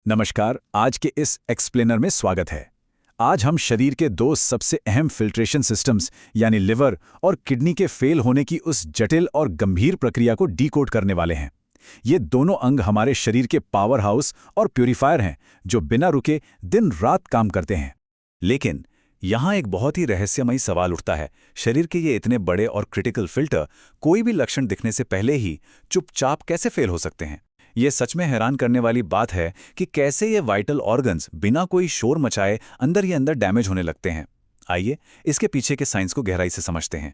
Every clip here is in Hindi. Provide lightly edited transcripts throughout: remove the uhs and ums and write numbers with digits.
नमस्कार। आज के इस एक्सप्लेनर में स्वागत है। आज हम शरीर के दो सबसे अहम फिल्ट्रेशन सिस्टम्स यानी लिवर और किडनी के फेल होने की उस जटिल और गंभीर प्रक्रिया को डीकोड करने वाले हैं। ये दोनों अंग हमारे शरीर के पावर हाउस और प्यूरीफायर हैं जो बिना रुके दिन रात काम करते हैं। लेकिन यहाँ एक बहुत ही रहस्यमयी सवाल उठता है। शरीर के ये इतने बड़े और क्रिटिकल फिल्टर कोई भी लक्षण दिखने से पहले ही चुपचाप कैसे फेल हो सकते हैं? ये सच में हैरान करने वाली बात है कि कैसे ये वाइटल ऑर्गन्स बिना कोई शोर मचाए अंदर ही अंदर डैमेज होने लगते हैं। आइए इसके पीछे के साइंस को गहराई से समझते हैं।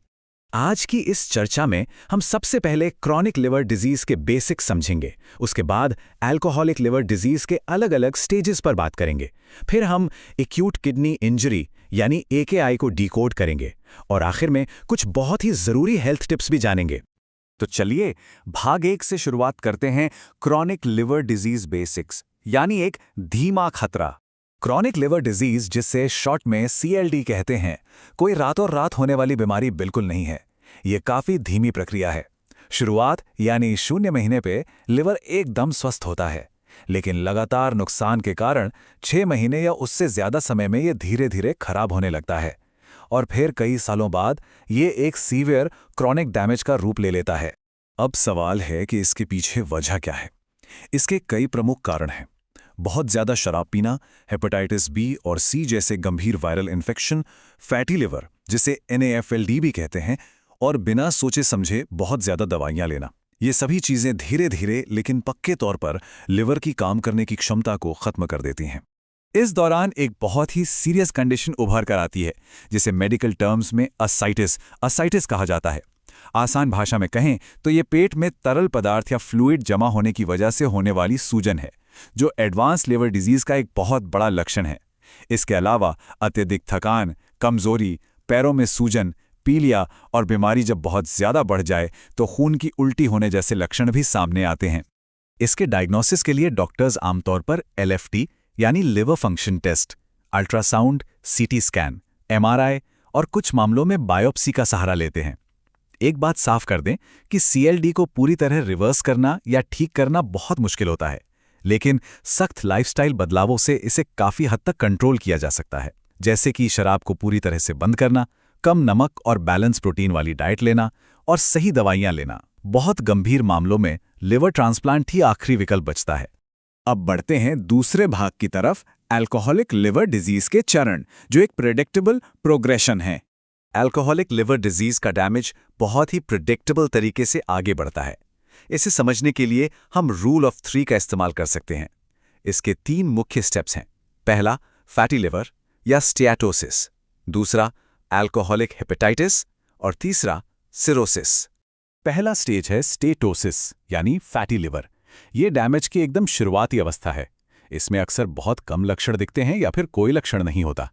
आज की इस चर्चा में हम सबसे पहले क्रॉनिक लिवर डिजीज के बेसिक्स समझेंगे। उसके बाद अल्कोहलिक लिवर डिजीज के अलग अलग स्टेजेस पर बात करेंगे। फिर हम एक्यूट किडनी इंजरी यानी AKI को डिकोड करेंगे और आखिर में कुछ बहुत ही जरूरी हेल्थ टिप्स भी जानेंगे। तो चलिए भाग 1 से शुरुआत करते हैं। क्रॉनिक लिवर डिजीज बेसिक्स यानी एक धीमा खतरा। क्रॉनिक लिवर डिजीज, जिसे शॉर्ट में CLD कहते हैं, कोई रातों रात होने वाली बीमारी बिल्कुल नहीं है। ये काफी धीमी प्रक्रिया है। शुरुआत यानी 0 महीने पे लिवर एकदम स्वस्थ होता है, लेकिन लगातार नुकसान के कारण 6 महीने या उससे ज्यादा समय में ये धीरे धीरे खराब होने लगता है और फिर कई सालों बाद ये एक सीवियर क्रॉनिक डैमेज का रूप ले लेता है। अब सवाल है कि इसके पीछे वजह क्या है। इसके कई प्रमुख कारण हैं। बहुत ज्यादा शराब पीना, हेपेटाइटिस B और C जैसे गंभीर वायरल इन्फेक्शन, फैटी लिवर जिसे NAFLD भी कहते हैं, और बिना सोचे समझे बहुत ज्यादा दवाइयां लेना। ये सभी चीजें धीरे धीरे लेकिन पक्के तौर पर लिवर की काम करने की क्षमता को खत्म कर देती हैं। इस दौरान एक बहुत ही सीरियस कंडीशन उभर कर आती है जिसे मेडिकल टर्म्स में असाइटिस कहा जाता है। आसान भाषा में कहें तो ये पेट में तरल पदार्थ या फ्लूइड जमा होने की वजह से होने वाली सूजन है, जो एडवांस लिवर डिजीज का एक बहुत बड़ा लक्षण है। इसके अलावा अत्यधिक थकान, कमजोरी, पैरों में सूजन, पीलिया और बीमारी जब बहुत ज्यादा बढ़ जाए तो खून की उल्टी होने जैसे लक्षण भी सामने आते हैं। इसके डायग्नोसिस के लिए डॉक्टर्स आमतौर पर LFT यानी liver function test, ultrasound, CT scan, MRI और कुछ मामलों में बायोप्सी का सहारा लेते हैं। एक बात साफ कर दें कि CLD को पूरी तरह रिवर्स करना या ठीक करना बहुत मुश्किल होता है, लेकिन सख्त लाइफस्टाइल बदलावों से इसे काफी हद तक कंट्रोल किया जा सकता है, जैसे कि शराब को पूरी तरह से बंद करना, कम नमक और बैलेंस प्रोटीन वाली डाइट लेना और सही दवाइयां लेना। बहुत गंभीर मामलों में लिवर ट्रांसप्लांट ही आखिरी विकल्प बचता है। अब बढ़ते हैं दूसरे भाग की तरफ, अल्कोहलिक लिवर डिजीज के चरण, जो एक प्रेडिक्टेबल प्रोग्रेशन है। अल्कोहलिक लिवर डिजीज का डैमेज बहुत ही प्रेडिक्टेबल तरीके से आगे बढ़ता है। इसे समझने के लिए हम रूल ऑफ 3 का इस्तेमाल कर सकते हैं। इसके 3 मुख्य स्टेप्स हैं। पहला, फैटी लिवर या स्टियाटोसिस। दूसरा, अल्कोहलिक हेपेटाइटिस और तीसरा, सिरोसिस। पहला स्टेज है स्टेटोसिस यानी फैटी लिवर। ये डैमेज की एकदम शुरुआती अवस्था है। इसमें अक्सर बहुत कम लक्षण दिखते हैं या फिर कोई लक्षण नहीं होता।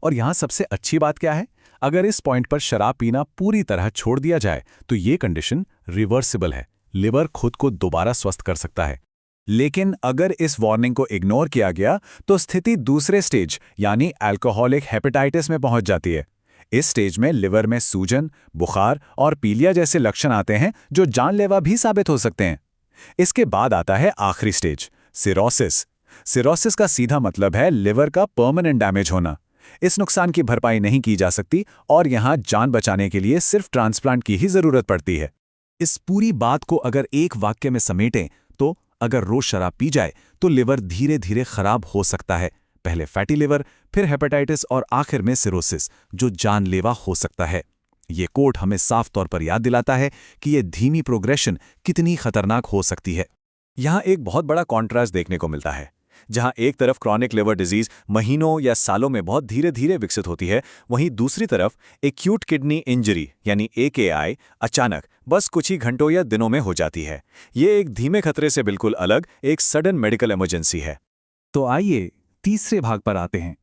और यहाँ सबसे अच्छी बात क्या है, अगर इस पॉइंट पर शराब पीना पूरी तरह छोड़ दिया जाए तो ये कंडीशन रिवर्सिबल है। लिवर खुद को दोबारा स्वस्थ कर सकता है। लेकिन अगर इस वार्निंग को इग्नोर किया गया तो स्थिति दूसरे स्टेज यानी अल्कोहलिक हेपेटाइटिस में पहुंच जाती है। इस स्टेज में लिवर में सूजन, बुखार और पीलिया जैसे लक्षण आते हैं जो जानलेवा भी साबित हो सकते हैं। इसके बाद आता है आखिरी स्टेज, सिरोसिस। सिरोसिस का सीधा मतलब है लिवर का परमानेंट डैमेज होना। इस नुकसान की भरपाई नहीं की जा सकती और यहां जान बचाने के लिए सिर्फ ट्रांसप्लांट की ही जरूरत पड़ती है। इस पूरी बात को अगर एक वाक्य में समेटें तो अगर रोज शराब पी जाए तो लिवर धीरे धीरे खराब हो सकता है। पहले फैटी लिवर, फिर हेपेटाइटिस और आखिर में सिरोसिस, जो जानलेवा हो सकता है। ये कोट हमें साफ तौर पर याद दिलाता है कि ये धीमी प्रोग्रेशन कितनी खतरनाक हो सकती है। यहाँ एक बहुत बड़ा कॉन्ट्रास्ट देखने को मिलता है। जहाँ एक तरफ क्रॉनिक लिवर डिजीज महीनों या सालों में बहुत धीरे धीरे विकसित होती है, वहीं दूसरी तरफ एक्यूट किडनी इंजरी यानी AKI अचानक बस कुछ ही घंटों या दिनों में हो जाती है। ये एक धीमे खतरे से बिल्कुल अलग एक सडन मेडिकल इमरजेंसी है। तो आइए तीसरे भाग पर आते हैं,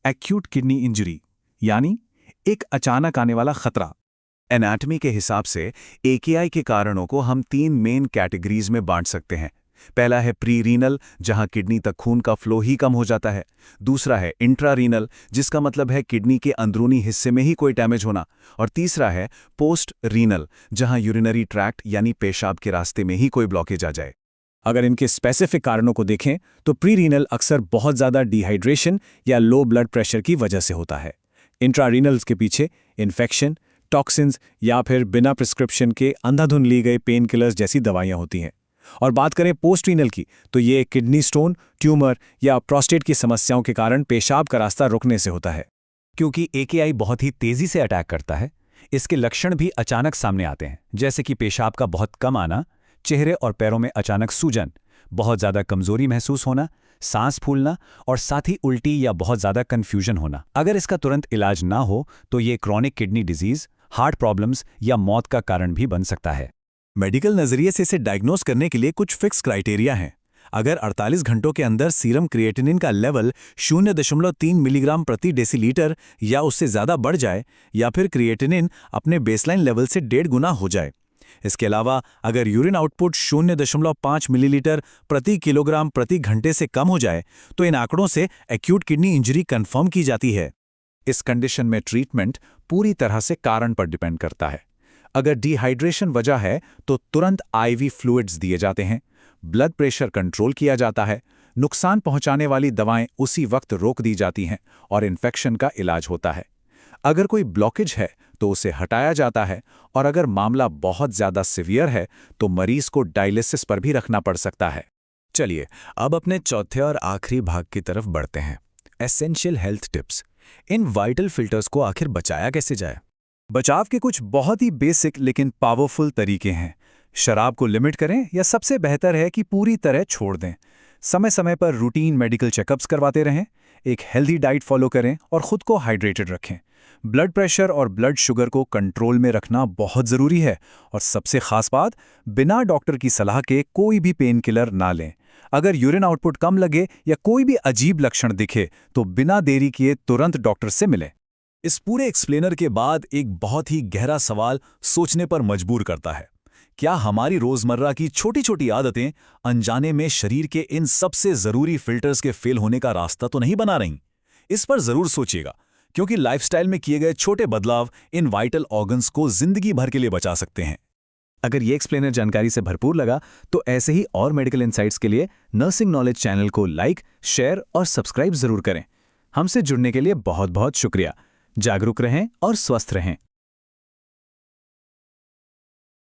एक्यूट किडनी इंजरी यानी एक अचानक आने वाला खतरा। एनाटॉमी के हिसाब से AKI के कारणों को हम 3 मेन कैटेगरीज में बांट सकते हैं। पहला है प्री रीनल, जहां किडनी तक खून का फ्लो ही कम हो जाता है। दूसरा है इंट्रा रीनल, जिसका मतलब है किडनी के अंदरूनी हिस्से में ही कोई डैमेज होना। और तीसरा है पोस्ट रीनल, जहां यूरिनरी ट्रैक्ट यानी पेशाब के रास्ते में ही कोई ब्लॉकेज आ जाए। अगर इनके स्पेसिफिक कारणों को देखें तो प्री रीनल अक्सर बहुत ज़्यादा डिहाइड्रेशन या लो ब्लड प्रेशर की वजह से होता है। इंट्रारीनल्स के पीछे इन्फेक्शन, टॉक्सिन्स या फिर बिना प्रिस्क्रिप्शन के अंधाधुंध ली गई पेन किलर्स जैसी दवाइयाँ होती हैं। और बात करें पोस्ट रीनल की तो ये किडनी स्टोन, ट्यूमर या प्रोस्टेट की समस्याओं के कारण पेशाब का रास्ता रुकने से होता है। क्योंकि AKI बहुत ही तेजी से अटैक करता है, इसके लक्षण भी अचानक सामने आते हैं, जैसे कि पेशाब का बहुत कम आना, चेहरे और पैरों में अचानक सूजन, बहुत ज़्यादा कमजोरी महसूस होना, सांस फूलना और साथ ही उल्टी या बहुत ज़्यादा कन्फ्यूजन होना। अगर इसका तुरंत इलाज ना हो तो ये chronic kidney disease, heart problems या मौत का कारण भी बन सकता है। मेडिकल नजरिए से इसे डायग्नोस करने के लिए कुछ फिक्स क्राइटेरिया हैं। अगर 48 घंटों के अंदर सीरम क्रिएटिनिन का लेवल 0.3 मिलीग्राम प्रति डेसीलीटर या उससे ज़्यादा बढ़ जाए, या फिर क्रिएटिनिन अपने बेसलाइन लेवल से 1.5 गुना हो जाए। इसके अलावा अगर यूरिन आउटपुट 0.5 मिलीलीटर प्रति किलोग्राम प्रति घंटे से कम हो जाए तो इन आंकड़ों से एक्यूट किडनी इंजरी कंफर्म की जाती है। इस कंडीशन में ट्रीटमेंट पूरी तरह से कारण पर डिपेंड करता है। अगर डिहाइड्रेशन वजह है तो तुरंत IV फ्लूइड्स दिए जाते हैं, ब्लड प्रेशर कंट्रोल किया जाता है, नुकसान पहुंचाने वाली दवाएं उसी वक्त रोक दी जाती हैं और इन्फेक्शन का इलाज होता है। अगर कोई ब्लॉकेज है तो उसे हटाया जाता है, और अगर मामला बहुत ज़्यादा सिवियर है तो मरीज को डायलिसिस पर भी रखना पड़ सकता है। चलिए अब अपने चौथे और आखिरी भाग की तरफ बढ़ते हैं, एसेंशियल हेल्थ टिप्स। इन वाइटल फिल्टर्स को आखिर बचाया कैसे जाए? बचाव के कुछ बहुत ही बेसिक लेकिन पावरफुल तरीके हैं। शराब को लिमिट करें या सबसे बेहतर है कि पूरी तरह छोड़ दें। समय समय पर रूटीन मेडिकल चेकअप्स करवाते रहें, एक हेल्दी डाइट फॉलो करें और खुद को हाइड्रेटेड रखें। ब्लड प्रेशर और ब्लड शुगर को कंट्रोल में रखना बहुत ज़रूरी है, और सबसे खास बात, बिना डॉक्टर की सलाह के कोई भी पेन किलर ना लें। अगर यूरिन आउटपुट कम लगे या कोई भी अजीब लक्षण दिखे तो बिना देरी किए तुरंत डॉक्टर से मिलें। इस पूरे एक्सप्लेनर के बाद एक बहुत ही गहरा सवाल सोचने पर मजबूर करता है। क्या हमारी रोजमर्रा की छोटी छोटी आदतें अनजाने में शरीर के इन सबसे जरूरी फिल्टर्स के फेल होने का रास्ता तो नहीं बना रही? इस पर जरूर सोचिएगा, क्योंकि लाइफस्टाइल में किए गए छोटे बदलाव इन वाइटल ऑर्गन्स को जिंदगी भर के लिए बचा सकते हैं। अगर ये एक्सप्लेनर जानकारी से भरपूर लगा तो ऐसे ही और मेडिकल इनसाइट्स के लिए नर्सिंग नॉलेज चैनल को लाइक, शेयर और सब्सक्राइब जरूर करें। हमसे जुड़ने के लिए बहुत बहुत शुक्रिया। जागरूक रहें और स्वस्थ रहें।